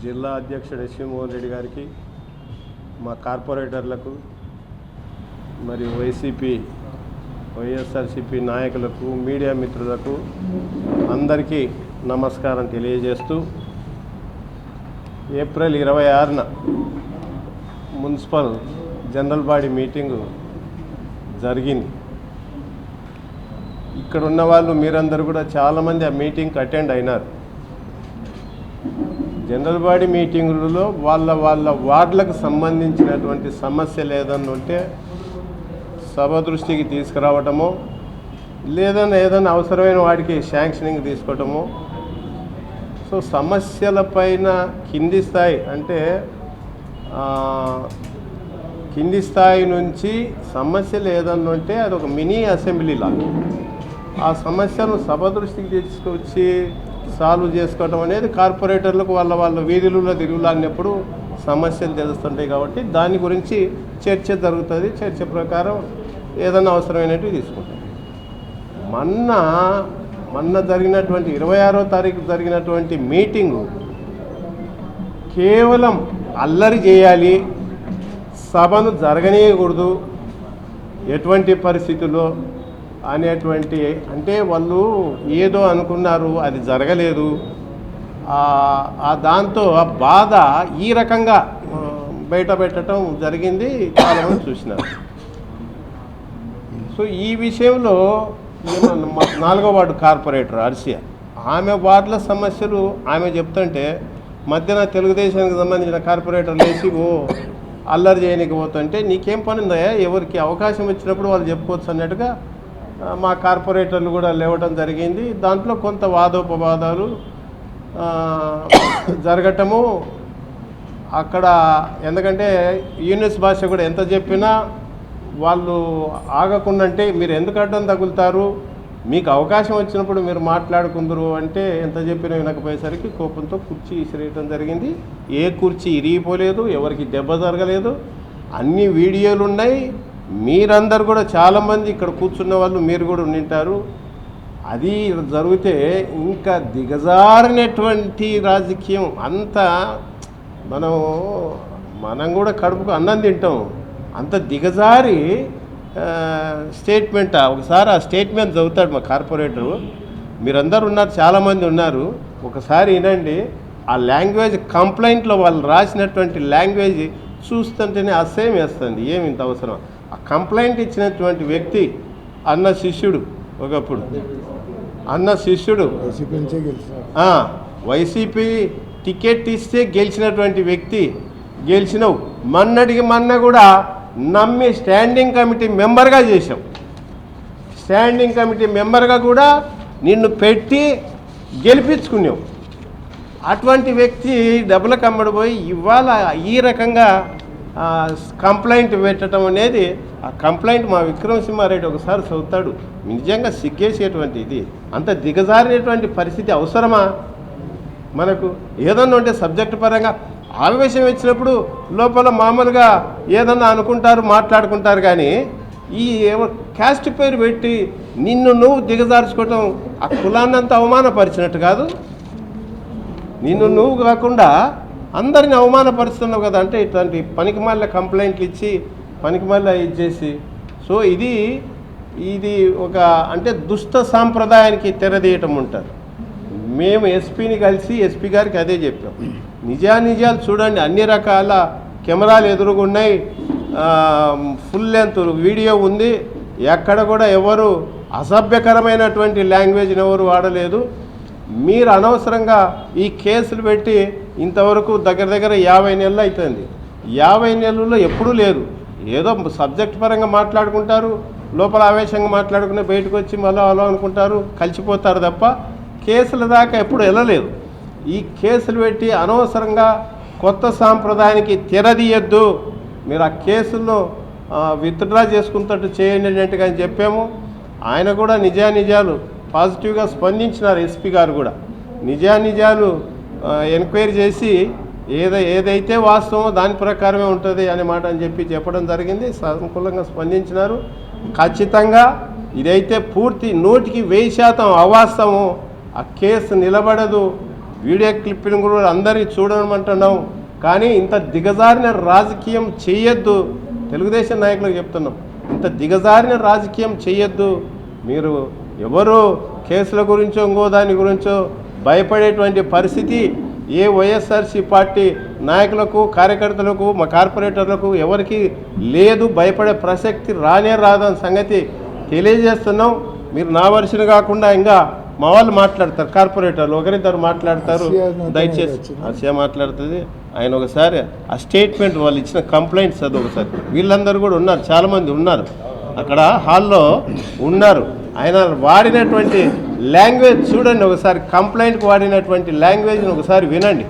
జిల్లా అధ్యక్షుడు ఎస్వి మోహన్ రెడ్డి గారికి, మా కార్పొరేటర్లకు, మరియు వైఎస్ఆర్సీపీ నాయకులకు, మీడియా మిత్రులకు అందరికీ నమస్కారం తెలియజేస్తూ, ఏప్రిల్ 26న మున్సిపల్ జనరల్ బాడీ మీటింగు జరిగింది. ఇక్కడ ఉన్న వాళ్ళు మీరందరూ కూడా చాలామంది ఆ మీటింగ్కి అటెండ్ అయినారు. జనరల్ బాడీ మీటింగులలో వాళ్ళ వార్డులకు సంబంధించినటువంటి సమస్యలు ఏదన్నా ఉంటే సభ దృష్టికి తీసుకురావటమో, ఏదైనా అవసరమైన వాటికి శాంక్షనింగ్ తీసుకోవటమో, సో సమస్యలపైన కింది స్థాయి అంటే కింది స్థాయి నుంచి సమస్యలు ఏదన్నా ఉంటే అది ఒక మినీ అసెంబ్లీ లాగా ఆ సమస్యను సభ దృష్టికి తీసుకొచ్చి సాల్వ్ చేసుకోవటం అనేది కార్పొరేటర్లకు వాళ్ళ వీధులలో తిరుగులాడినప్పుడు సమస్యలు తెలుస్తుంటాయి. కాబట్టి దాని గురించి చర్చ జరుగుతుంది. చర్చ ప్రకారం ఏదైనా అవసరమైనట్టు తీసుకుంటాం. మొన్న జరిగినటువంటి 26వ తారీఖు జరిగినటువంటి మీటింగు కేవలం అల్లరి చేయాలి, సభను జరగనీయకూడదు ఎటువంటి పరిస్థితుల్లో అనేటువంటి, అంటే వాళ్ళు ఏదో అనుకున్నారు, అది జరగలేదు. దాంతో ఆ బాధ ఈ రకంగా బయట పెట్టడం జరిగింది. చాలామంది చూసినారు. సో ఈ విషయంలో 4వ వార్డు కార్పొరేటర్ అర్సియా, ఆమె వార్డుల సమస్యలు ఆమె చెప్తుంటే మధ్యన తెలుగుదేశానికి సంబంధించిన కార్పొరేటర్లు వేసి అల్లరి చేయనికపోతుంటే నీకేం పని ఉందా, ఎవరికి అవకాశం వచ్చినప్పుడు వాళ్ళు చెప్పుకోవచ్చు అన్నట్టుగా మా కార్పొరేటర్లు కూడా లేవటం జరిగింది. దాంట్లో కొంత వాదోపవాదాలు జరగటము అక్కడ. ఎందుకంటే యూనిస్ భాష కూడా ఎంత చెప్పినా వాళ్ళు ఆగకుండా మీరు ఎందుకు అడ్డం తగులుతారు, మీకు అవకాశం వచ్చినప్పుడు మీరు మాట్లాడుకుందరు అంటే ఎంత చెప్పినా వినకపోయేసరికి కోపంతో కుర్చీ ఇసిరేయటం జరిగింది. ఏ కుర్చీ ఇరిగిపోలేదు, ఎవరికి దెబ్బ జరగలేదు. అన్ని వీడియోలు ఉన్నాయి. మీరందరూ కూడా చాలామంది ఇక్కడ కూర్చున్న వాళ్ళు మీరు కూడా ఉండింటారు. అది జరిగితే ఇంకా దిగజారినటువంటి రాజకీయం అంతా మనం కూడా కడుపుకు అన్నం తింటాం. అంత దిగజారి స్టేట్మెంట్. ఒకసారి ఆ స్టేట్మెంట్ చదువుతాడు మా కార్పొరేటరు. మీరందరూ ఉన్నారు, చాలామంది ఉన్నారు, ఒకసారి వినండి. ఆ లాంగ్వేజ్ కంప్లైంట్లో వాళ్ళు రాసినటువంటి లాంగ్వేజ్ చూస్తుంటేనే అసహ్యం వేస్తుంది. ఏమి ఇంత అవసరం? ఆ కంప్లైంట్ ఇచ్చినటువంటి వ్యక్తి అన్న శిష్యుడు, ఒకప్పుడు అన్న శిష్యుడు, వైసీపీ టికెట్ ఇస్తే గెలిచినటువంటి వ్యక్తి. గెలిచినవు మొన్న కూడా నమ్మి స్టాండింగ్ కమిటీ మెంబర్గా చేసావు. స్టాండింగ్ కమిటీ మెంబర్గా కూడా నిన్ను పెట్టి గెలిపించుకున్నావు. అటువంటి వ్యక్తి డబ్బుల కమ్మడిపోయి ఇవాళ ఈ రకంగా కంప్లైంట్ పెట్టడం అనేది, ఆ కంప్లైంట్ మా విక్రమసింహారెడ్డి ఒకసారి చదువుతాడు. నిజంగా సిగ్గేసేటువంటి ఇది. అంత దిగజారినటువంటి పరిస్థితి అవసరమా మనకు? ఏదన్నా ఉంటే సబ్జెక్టు పరంగా ఆవేశం వచ్చినప్పుడు లోపల మామూలుగా ఏదన్నా అనుకుంటారు, మాట్లాడుకుంటారు. కానీ ఈ క్యాస్ట్ పేరు పెట్టి నువ్వు దిగజార్చుకోవటం ఆ కులాన్నంతా అవమానపరిచినట్టు కాదు. నువ్వు కాకుండా అందరిని అవమానపరుస్తున్నావు కదా. అంటే ఇట్లాంటి పనికిమాల కంప్లైంట్లు ఇచ్చి పనికిమాల ఇచ్చేసి, సో ఇది ఒక అంటే దుష్ట సాంప్రదాయానికి తెరదీయటం ఉంటారు. మేము ఎస్పీని కలిసి ఎస్పీ గారికి అదే చెప్పాం. నిజాలు చూడండి, అన్ని రకాల కెమెరాలు ఎదురుగున్నాయి, ఫుల్ లెంత్ వీడియో ఉంది. ఎక్కడ కూడా ఎవరు అసభ్యకరమైనటువంటి లాంగ్వేజ్ని ఎవరు వాడలేదు. మీరు అనవసరంగా ఈ కేసులు పెట్టి ఇంతవరకు దగ్గర 50 నెలలు అవుతుంది. 50 నెలల్లో ఎప్పుడూ లేదు. ఏదో సబ్జెక్ట్ పరంగా మాట్లాడుకుంటారు, లోపల ఆవేశంగా మాట్లాడుకుని బయటకు వచ్చి మళ్ళీ అలా అనుకుంటారు, కలిసిపోతారు తప్ప కేసుల దాకా ఎప్పుడు వెళ్ళలేదు. ఈ కేసులు పెట్టి అనవసరంగా కొత్త సాంప్రదాయానికి తెరదీయద్దు. మీరు ఆ కేసుల్లో విత్డ్రా చేసుకున్నట్టు చేయండి అన్నట్టుగా అని చెప్పాము. ఆయన కూడా నిజాలు పాజిటివ్గా స్పందించినారు. ఎస్పీ గారు కూడా నిజాలు ఎంక్వైరీ చేసి ఏదైతే వాస్తవమో దాని ప్రకారమే ఉంటుంది అనే మాట అని చెప్పడం జరిగింది. సానుకూలంగా స్పందించినారు. ఖచ్చితంగా ఇదైతే పూర్తి 100% అవాస్తవం. ఆ కేసు నిలబడదు. వీడియో క్లిప్పింగ్ కూడా అందరినీ చూడమంటున్నాం. కానీ ఇంత దిగజారిన రాజకీయం చేయొద్దు. తెలుగుదేశం నాయకులకు చెప్తున్నాం, ఇంత దిగజారిన రాజకీయం చేయొద్దు. మీరు ఎవరు కేసుల గురించో ఇంకో దాని గురించో భయపడేటువంటి పరిస్థితి ఏ వైఎస్ఆర్సీ పార్టీ నాయకులకు, కార్యకర్తలకు, మా కార్పొరేటర్లకు ఎవరికి లేదు. భయపడే ప్రసక్తి రాదని సంగతి తెలియజేస్తున్నాం. మీరు నా వర్షం కాకుండా ఇంకా మా వాళ్ళు మాట్లాడతారు, కార్పొరేటర్లు ఒకరిద్దరు మాట్లాడతారు. దయచేసి ఆసియా మాట్లాడుతుంది. ఆయన ఒకసారి ఆ స్టేట్మెంట్ వాళ్ళు ఇచ్చిన కంప్లైంట్స్ అది ఒకసారి, వీళ్ళందరూ కూడా ఉన్నారు, చాలామంది ఉన్నారు అక్కడ హాల్లో ఉన్నారు. ఆయన వాడినటువంటి లాంగ్వేజ్ చూడండి ఒకసారి, కంప్లైంట్కి వాడినటువంటి లాంగ్వేజ్ని ఒకసారి వినండి.